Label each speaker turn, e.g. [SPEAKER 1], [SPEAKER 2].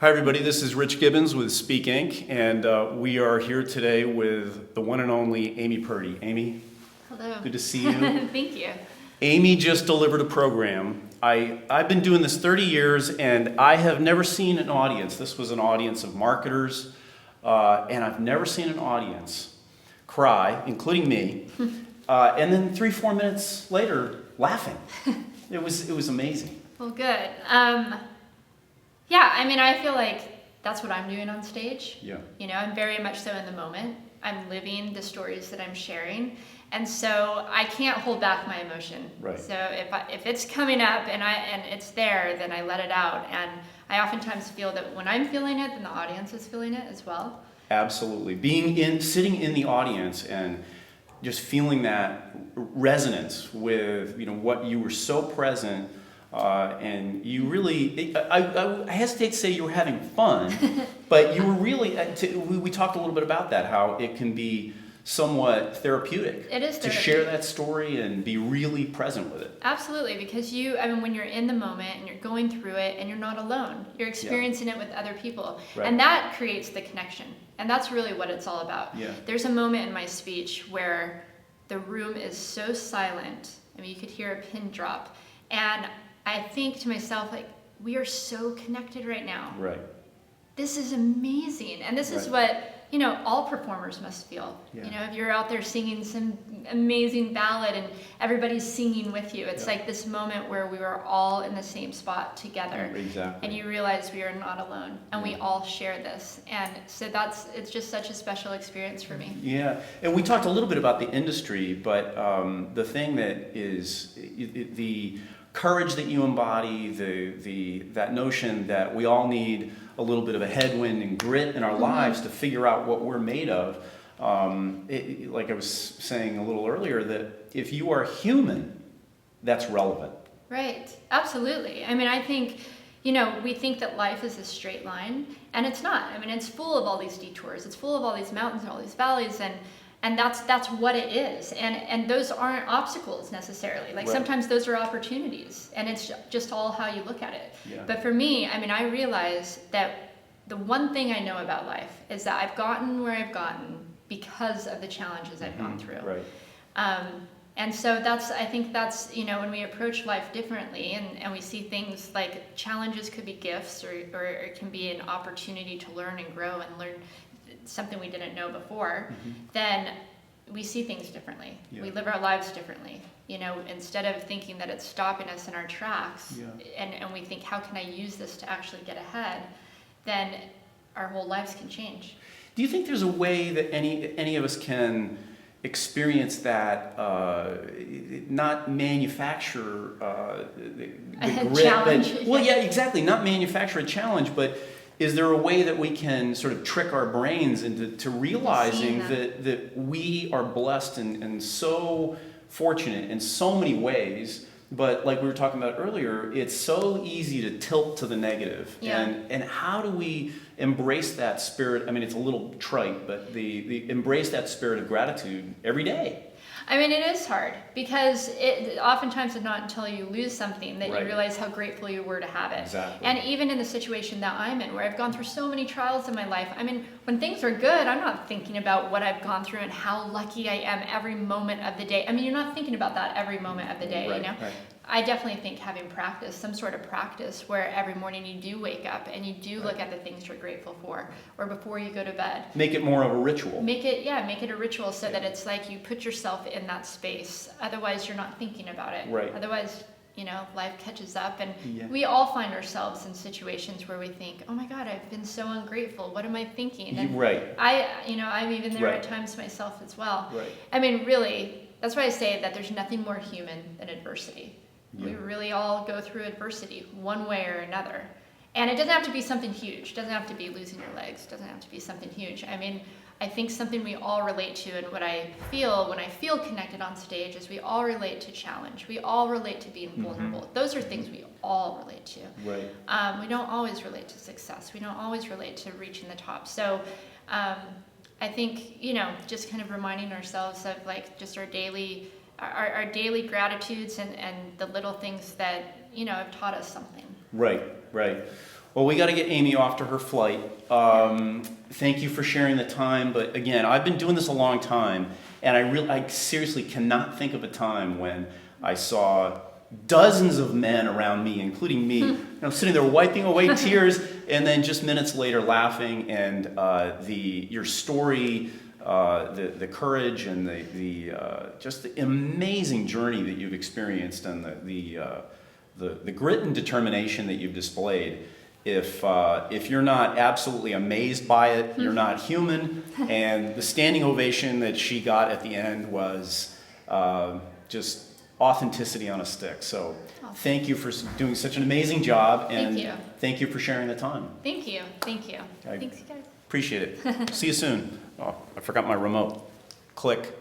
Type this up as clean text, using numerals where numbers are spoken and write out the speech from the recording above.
[SPEAKER 1] Hi everybody, this is Rich Gibbons with SpeakInc, and we are here today with the one and only Amy Purdy. Amy,
[SPEAKER 2] hello.
[SPEAKER 1] Good to see you.
[SPEAKER 2] Thank you.
[SPEAKER 1] Amy just delivered a program. I've been doing this 30 years and I have never seen an audience. This was an audience of marketers, and I've never seen an audience cry, including me, and then 3-4 minutes later, laughing. It was amazing.
[SPEAKER 2] Well, good. Yeah, I mean, I feel like that's what I'm doing on stage.
[SPEAKER 1] Yeah.
[SPEAKER 2] You know, I'm very much so in the moment. I'm living the stories that I'm sharing. And so I can't hold back my emotion.
[SPEAKER 1] Right.
[SPEAKER 2] So if it's coming up and it's there, then I let it out. And I oftentimes feel that when I'm feeling it, then the audience is feeling it as well.
[SPEAKER 1] Absolutely. Sitting in the audience and just feeling that resonance with, what you were so present, and you really, I hesitate to say you were having fun, but you were really, we talked a little bit about that, how it can be somewhat therapeutic.
[SPEAKER 2] It is
[SPEAKER 1] to share that story and be really present with it.
[SPEAKER 2] Absolutely, because when you're in the moment and you're going through it and you're not alone, you're experiencing it with other people.
[SPEAKER 1] Right.
[SPEAKER 2] And that creates the connection. And that's really what it's all about.
[SPEAKER 1] Yeah.
[SPEAKER 2] There's a moment in my speech where the room is so silent. I mean, you could hear a pin drop. And I think to myself, like, we are so connected right now.
[SPEAKER 1] Right.
[SPEAKER 2] This is amazing. And this is what, all performers must feel.
[SPEAKER 1] Yeah.
[SPEAKER 2] If you're out there singing some amazing ballad and everybody's singing with you, it's like this moment where we were all in the same spot together.
[SPEAKER 1] Exactly.
[SPEAKER 2] And you realize we are not alone and we all share this. And so it's just such a special experience for me.
[SPEAKER 1] Yeah. And we talked a little bit about the industry, but the thing that is the courage that you embody, that notion that we all need a little bit of a headwind and grit in our lives to figure out what we're made of. Like I was saying a little earlier, that if you are human, that's relevant.
[SPEAKER 2] Right. Absolutely. I mean, I think, we think that life is a straight line, and it's not. I mean, it's full of all these detours. It's full of all these mountains and all these valleys, and that's what it is. And those aren't obstacles necessarily. Like sometimes those are opportunities, and it's just all how you look at it.
[SPEAKER 1] Yeah.
[SPEAKER 2] But for me, I realize that the one thing I know about life is that I've gotten where I've gotten because of the challenges I've gone through.
[SPEAKER 1] Right.
[SPEAKER 2] And so I think that's, when we approach life differently and we see things like challenges could be gifts or it can be an opportunity to learn and grow and learn something we didn't know before, then we see things differently.
[SPEAKER 1] Yeah.
[SPEAKER 2] We live our lives differently. Instead of thinking that it's stopping us in our tracks, and we think, how can I use this to actually get ahead, then our whole lives can change.
[SPEAKER 1] Do you think there's a way that any of us can experience that, not manufacture the grit,
[SPEAKER 2] challenge?
[SPEAKER 1] Exactly, not manufacture a challenge, but is there a way that we can sort of trick our brains into realizing that we are blessed and so fortunate in so many ways, but like we were talking about earlier, it's so easy to tilt to the negative.
[SPEAKER 2] Yeah.
[SPEAKER 1] And how do we embrace that spirit? I mean, it's a little trite, but the embrace that spirit of gratitude every day.
[SPEAKER 2] I mean, it is hard because oftentimes it's not until you lose something that you realize how grateful you were to have it.
[SPEAKER 1] Exactly.
[SPEAKER 2] And even in the situation that I'm in, where I've gone through so many trials in my life, I mean, when things are good, I'm not thinking about what I've gone through and how lucky I am every moment of the day. I mean, you're not thinking about that every moment of the day,
[SPEAKER 1] Right.
[SPEAKER 2] I definitely think having practice, some sort of practice where every morning you do wake up and you do look at the things you're grateful for, or before you go to bed.
[SPEAKER 1] Make it more of a ritual.
[SPEAKER 2] Make it a ritual so that it's like you put yourself in that space. Otherwise, you're not thinking about it.
[SPEAKER 1] Right.
[SPEAKER 2] Otherwise, life catches up, and
[SPEAKER 1] Yeah.
[SPEAKER 2] we all find ourselves in situations where we think, "Oh my God, I've been so ungrateful. What am I thinking?" And
[SPEAKER 1] Right.
[SPEAKER 2] I'm even there
[SPEAKER 1] Right.
[SPEAKER 2] at times myself as well.
[SPEAKER 1] Right.
[SPEAKER 2] I mean, really, that's why I say that there's nothing more human than adversity.
[SPEAKER 1] Yeah.
[SPEAKER 2] We really all go through adversity one way or another. And it doesn't have to be something huge. It doesn't have to be losing your legs. It doesn't have to be something huge. I mean, I think something we all relate to, and what I feel when I feel connected on stage, is we all relate to challenge. We all relate to being vulnerable. Those are things we all relate to.
[SPEAKER 1] Right.
[SPEAKER 2] We don't always relate to success. We don't always relate to reaching the top. So I think, just kind of reminding ourselves of like just our daily gratitudes and the little things that, have taught us something.
[SPEAKER 1] Right, right. Well, we got to get Amy off to her flight. Thank you for sharing the time. But again, I've been doing this a long time, and I seriously cannot think of a time when I saw dozens of men around me, including me, sitting there wiping away tears, and then just minutes later laughing. And your story, the courage, and just the amazing journey that you've experienced, and the grit and determination that you've displayed. If you're not absolutely amazed by it, you're not human. And the standing ovation that she got at the end was just authenticity on a stick. So thank you for doing such an amazing job, and thank you for sharing the time.
[SPEAKER 2] Thank you. Thanks, you guys.
[SPEAKER 1] Appreciate it. See you soon. Oh, I forgot my remote. Click.